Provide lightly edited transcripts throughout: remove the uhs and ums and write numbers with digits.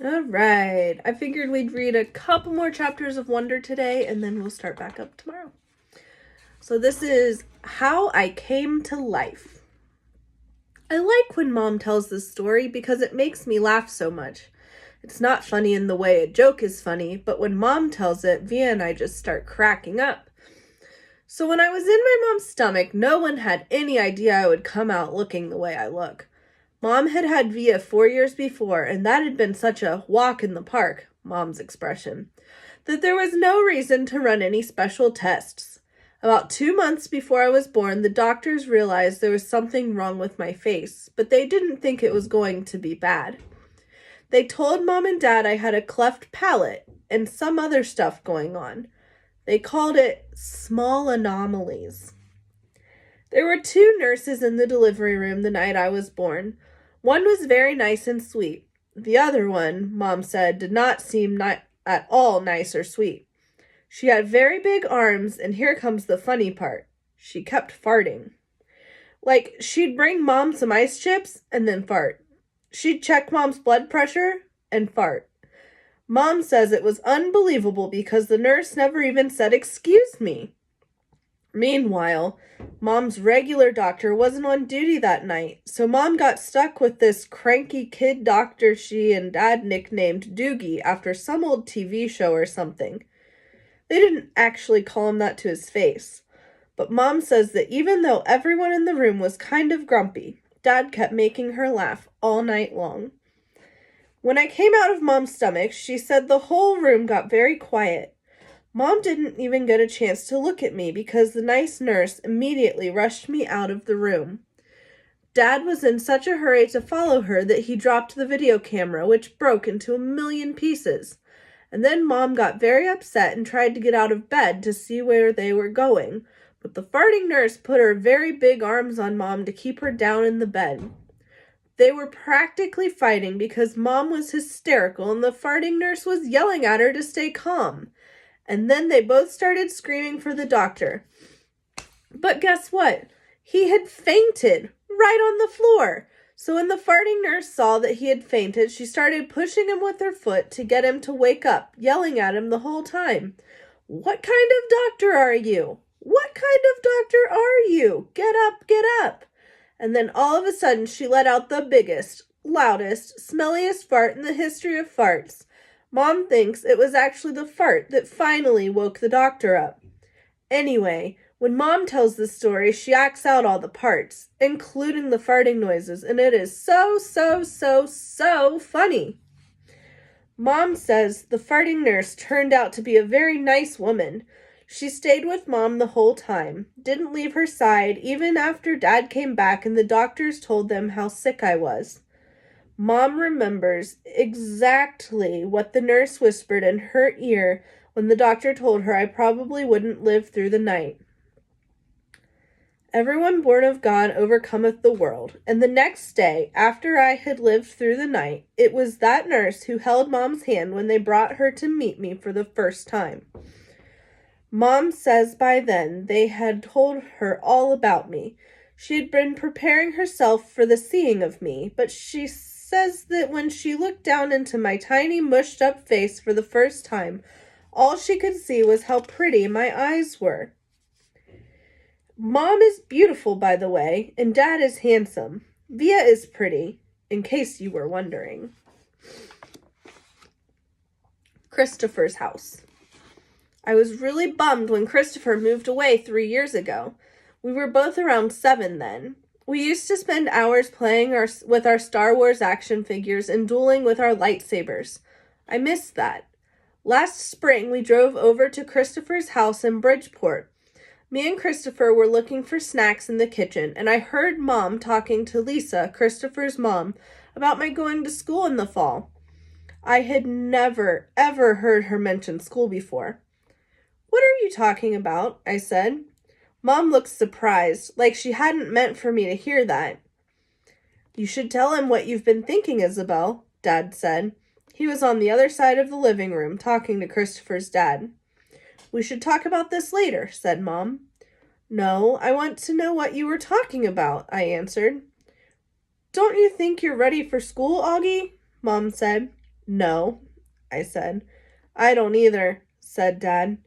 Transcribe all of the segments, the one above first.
All right. I figured we'd read a couple more chapters of Wonder today, and then we'll start back up tomorrow. So this is How I Came to Life. I like when Mom tells this story because it makes me laugh so much. It's not funny in the way a joke is funny, but when Mom tells it, Via and I just start cracking up. So when I was in my mom's stomach, no one had any idea I would come out looking the way I look. Mom had had Via 4 years before, and that had been such a walk in the park, Mom's expression, that there was no reason to run any special tests. About 2 months before I was born, the doctors realized there was something wrong with my face, but they didn't think it was going to be bad. They told Mom and Dad I had a cleft palate and some other stuff going on. They called it small anomalies. There were 2 nurses in the delivery room the night I was born. One was very nice and sweet. The other one, Mom said, did not seem at all nice or sweet. She had very big arms, and here comes the funny part. She kept farting. Like, she'd bring Mom some ice chips and then fart. She'd check Mom's blood pressure and fart. Mom says it was unbelievable because the nurse never even said, "Excuse me." Meanwhile, Mom's regular doctor wasn't on duty that night, so Mom got stuck with this cranky kid doctor she and Dad nicknamed Doogie after some old TV show or something. They didn't actually call him that to his face, but Mom says that even though everyone in the room was kind of grumpy, Dad kept making her laugh all night long. When I came out of Mom's stomach, she said the whole room got very quiet. Mom didn't even get a chance to look at me because the nice nurse immediately rushed me out of the room. Dad was in such a hurry to follow her that he dropped the video camera, which broke into a million pieces. And then Mom got very upset and tried to get out of bed to see where they were going, but the farting nurse put her very big arms on Mom to keep her down in the bed. They were practically fighting because Mom was hysterical and the farting nurse was yelling at her to stay calm. And then they both started screaming for the doctor. But guess what? He had fainted right on the floor. So when the farting nurse saw that he had fainted, she started pushing him with her foot to get him to wake up, yelling at him the whole time. "What kind of doctor are you? What kind of doctor are you? Get up, get up." And then all of a sudden she let out the biggest, loudest, smelliest fart in the history of farts. Mom thinks it was actually the fart that finally woke the doctor up. Anyway, when Mom tells this story, she acts out all the parts, including the farting noises, and it is so funny. Mom says the farting nurse turned out to be a very nice woman. She stayed with Mom the whole time, didn't leave her side even after Dad came back and the doctors told them how sick I was. Mom remembers exactly what the nurse whispered in her ear when the doctor told her I probably wouldn't live through the night. "Everyone born of God overcometh the world." And the next day, after I had lived through the night, it was that nurse who held Mom's hand when they brought her to meet me for the first time. Mom says by then they had told her all about me. She had been preparing herself for the seeing of me, but she says that when she looked down into my tiny mushed up face for the first time, all she could see was how pretty my eyes were. Mom is beautiful, by the way, and Dad is handsome. Via is pretty, in case you were wondering. Christopher's house. I was really bummed when Christopher moved away 3 years ago. We were both around 7 then. We used to spend hours playing with our Star Wars action figures and dueling with our lightsabers. I missed that. Last spring, we drove over to Christopher's house in Bridgeport. Me and Christopher were looking for snacks in the kitchen, and I heard Mom talking to Lisa, Christopher's mom, about my going to school in the fall. I had never, ever heard her mention school before. "What are you talking about?" I said. Mom looked surprised, like she hadn't meant for me to hear that. "You should tell him what you've been thinking, Isabel," Dad said. He was on the other side of the living room, talking to Christopher's dad. "We should talk about this later," said Mom. "No, I want to know what you were talking about," I answered. "Don't you think you're ready for school, Augie?" Mom said. No, I said. I don't either, said Dad.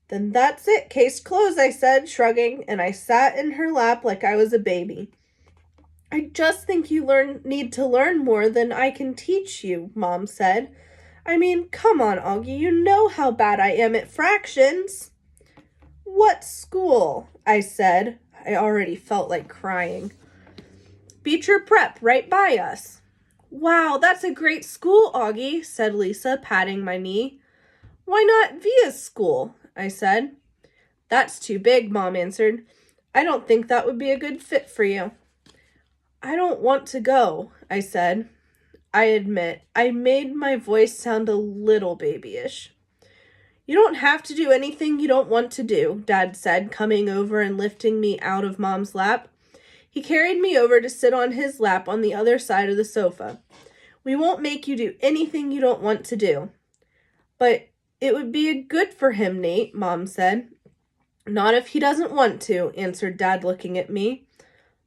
Then that's it, case closed, I said, shrugging, and I sat in her lap like I was a baby. I just think you need to learn more than I can teach you, Mom said. I mean, come on, Augie, you know how bad I am at fractions. What school? I said. I already felt like crying. Beecher Prep, right by us. Wow, that's a great school, Augie, said Lisa, patting my knee. Why not Via's school? I said. That's too big, Mom answered. I don't think that would be a good fit for you. I don't want to go, I said. I admit, I made my voice sound a little babyish. You don't have to do anything you don't want to do, Dad said, coming over and lifting me out of Mom's lap. He carried me over to sit on his lap on the other side of the sofa. We won't make you do anything you don't want to do. But it would be good for him, Nate, Mom said. Not if he doesn't want to, answered Dad, looking at me.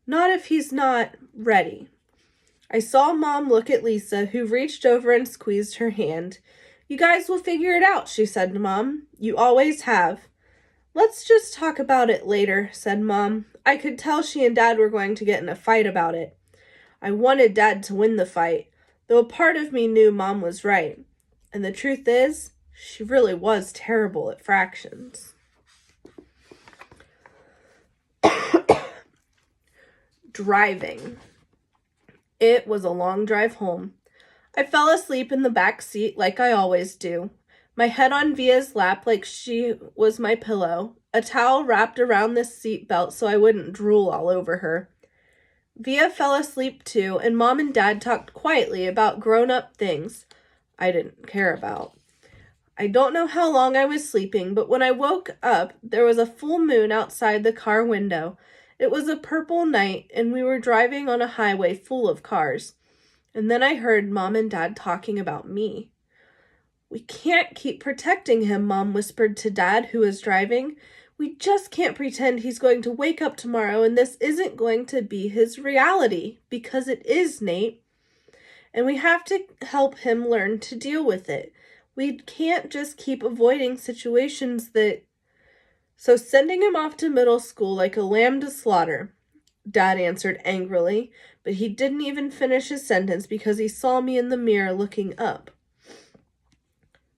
Not if he's not ready. I saw Mom look at Lisa, who reached over and squeezed her hand. You guys will figure it out, she said to Mom. You always have. Let's just talk about it later, said Mom. I could tell she and Dad were going to get in a fight about it. I wanted Dad to win the fight, though a part of me knew Mom was right. And the truth is, she really was terrible at fractions. Driving. It was a long drive home. I fell asleep in the back seat like I always do, my head on Via's lap like she was my pillow, a towel wrapped around the seat belt so I wouldn't drool all over her. Via fell asleep too, and Mom and Dad talked quietly about grown-up things I didn't care about. I don't know how long I was sleeping, but when I woke up, there was a full moon outside the car window. It was a purple night, and we were driving on a highway full of cars. And then I heard Mom and Dad talking about me. We can't keep protecting him, Mom whispered to Dad, who was driving. We just can't pretend he's going to wake up tomorrow and this isn't going to be his reality, because it is, Nate. And we have to help him learn to deal with it. We can't just keep avoiding situations that... So sending him off to middle school like a lamb to slaughter, Dad answered angrily, but he didn't even finish his sentence because he saw me in the mirror looking up.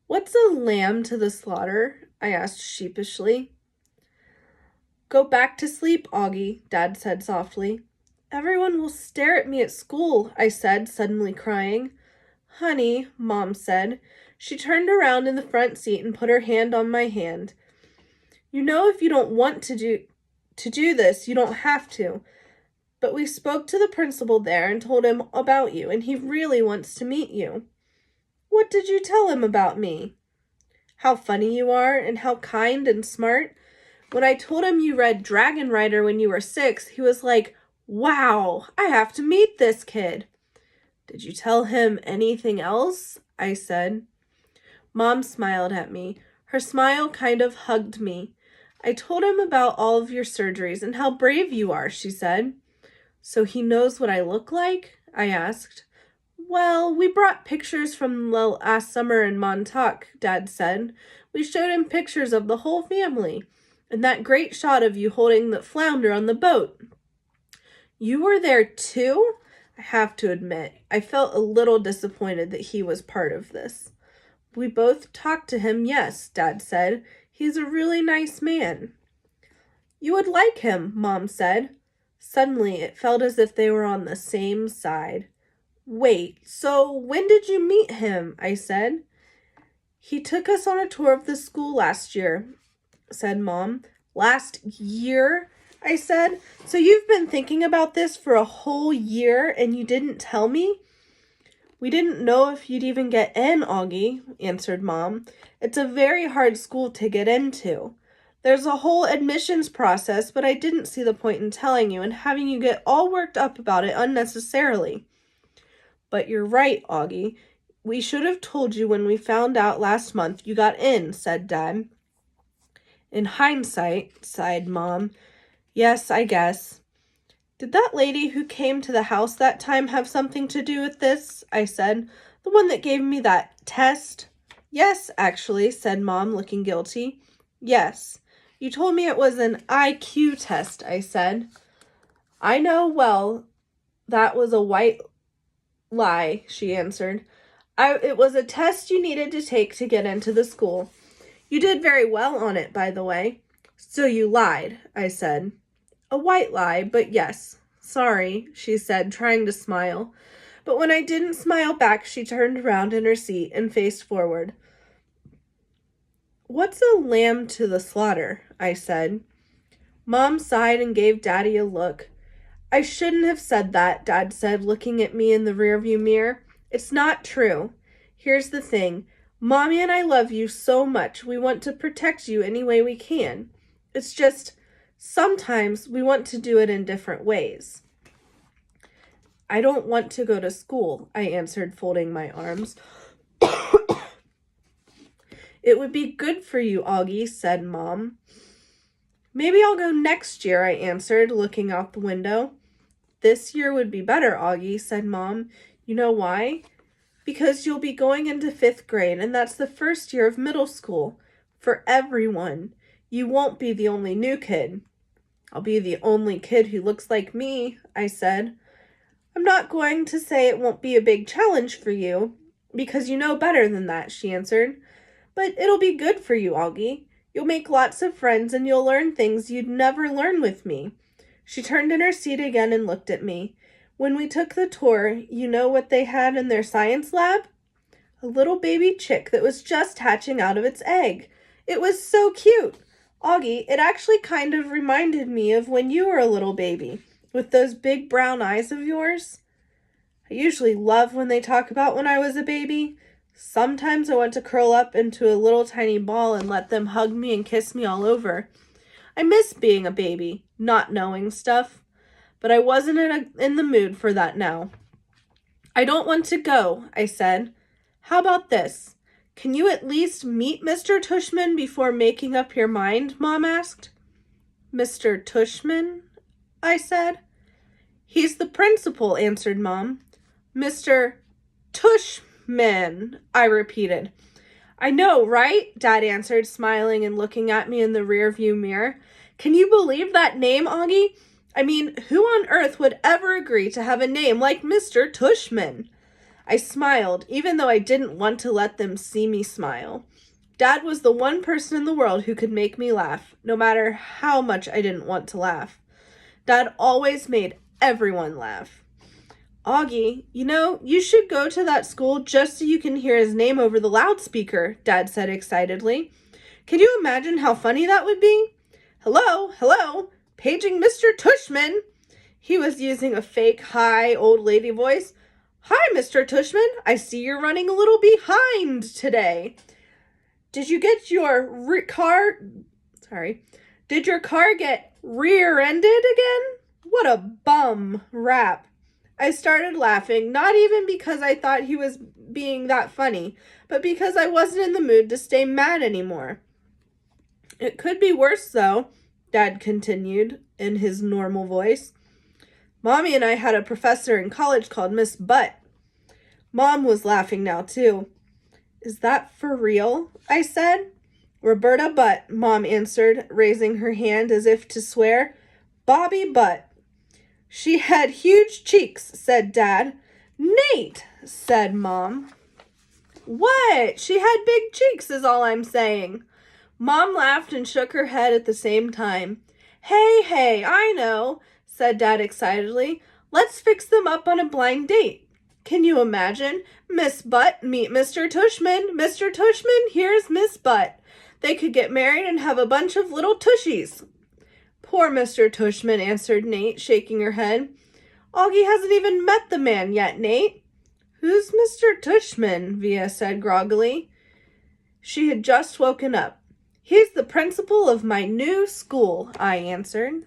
What's a lamb to the slaughter? I asked sheepishly. Go back to sleep, Augie, Dad said softly. Everyone will stare at me at school, I said, suddenly crying. Honey, Mom said. She turned around in the front seat and put her hand on my hand. You know, if you don't want to do this, you don't have to. But we spoke to the principal there and told him about you, and he really wants to meet you. What did you tell him about me? How funny you are and how kind and smart. When I told him you read Dragon Rider when you were 6, he was like, wow, I have to meet this kid. Did you tell him anything else? I said. Mom smiled at me. Her smile kind of hugged me. I told him about all of your surgeries and how brave you are, she said. So he knows what I look like? I asked. Well, we brought pictures from last summer in Montauk, Dad said. We showed him pictures of the whole family, and that great shot of you holding the flounder on the boat. You were there too? I have to admit, I felt a little disappointed that he was part of this. We both talked to him, yes, Dad said. He's a really nice man. You would like him, Mom said. Suddenly, it felt as if they were on the same side. Wait, so when did you meet him? I said. He took us on a tour of the school last year, said Mom. Last year? I said. So you've been thinking about this for a whole year and you didn't tell me? We didn't know if you'd even get in, Augie, answered Mom. It's a very hard school to get into. There's a whole admissions process, but I didn't see the point in telling you and having you get all worked up about it unnecessarily. But you're right, Augie. We should have told you when we found out last month you got in, said Dad. In hindsight, sighed Mom. Yes, I guess. Did that lady who came to the house that time have something to do with this? I said. The one that gave me that test? Yes, actually, said Mom, looking guilty. Yes. You told me it was an IQ test, I said. I know well that was a white lie, she answered. It was a test you needed to take to get into the school. You did very well on it, by the way. So you lied, I said. A white lie, but yes. Sorry, she said, trying to smile. But when I didn't smile back, she turned around in her seat and faced forward. What's a lamb to the slaughter? I said. Mom sighed and gave Daddy a look. I shouldn't have said that, Dad said, looking at me in the rearview mirror. It's not true. Here's the thing. Mommy and I love you so much. We want to protect you any way we can. It's just, sometimes we want to do it in different ways. I don't want to go to school, I answered, folding my arms. It would be good for you, Augie, said Mom. Maybe I'll go next year, I answered, looking out the window. This year would be better, Augie, said Mom. You know why? Because you'll be going into 5th grade, and that's the first year of middle school. For everyone. You won't be the only new kid. I'll be the only kid who looks like me, I said. I'm not going to say it won't be a big challenge for you, because you know better than that, she answered. But it'll be good for you, Augie. You'll make lots of friends and you'll learn things you'd never learn with me. She turned in her seat again and looked at me. When we took the tour, you know what they had in their science lab? A little baby chick that was just hatching out of its egg. It was so cute. Augie, it actually kind of reminded me of when you were a little baby, with those big brown eyes of yours. I usually love when they talk about when I was a baby. Sometimes I want to curl up into a little tiny ball and let them hug me and kiss me all over. I miss being a baby, not knowing stuff. But I wasn't in the mood for that now. I don't want to go, I said. How about this? Can you at least meet Mr. Tushman before making up your mind? Mom asked. Mr. Tushman? I said. He's the principal, answered Mom. Mr. Tushman, I repeated. I know, right? Dad answered, smiling and looking at me in the rearview mirror. Can you believe that name, Augie? I mean, who on earth would ever agree to have a name like Mr. Tushman? I smiled, even though I didn't want to let them see me smile. Dad was the one person in the world who could make me laugh, no matter how much I didn't want to laugh. Dad always made everyone laugh. Augie, you should go to that school just so you can hear his name over the loudspeaker, Dad said excitedly. Can you imagine how funny that would be? Hello, paging Mr. Tushman. He was using a fake, high, old lady voice. Hi, Mr. Tushman. I see you're running a little behind today. Did you get your car get rear-ended again? What a bum rap. I started laughing, not even because I thought he was being that funny, but because I wasn't in the mood to stay mad anymore. It could be worse, though, Dad continued in his normal voice. Mommy and I had a professor in college called Miss Butt. Mom was laughing now, too. Is that for real? I said. Roberta Butt, Mom answered, raising her hand as if to swear. Bobby Butt. She had huge cheeks, said Dad. Nate, said Mom. What? She had big cheeks is all I'm saying. Mom laughed and shook her head at the same time. Hey, I know, said Dad excitedly. Let's fix them up on a blind date. Can you imagine? Miss Butt, meet Mr. Tushman. Mr. Tushman, here's Miss Butt. They could get married and have a bunch of little tushies. Poor Mr. Tushman, answered Nate, shaking her head. Augie hasn't even met the man yet, Nate. Who's Mr. Tushman? Via said groggily. She had just woken up. He's the principal of my new school, I answered.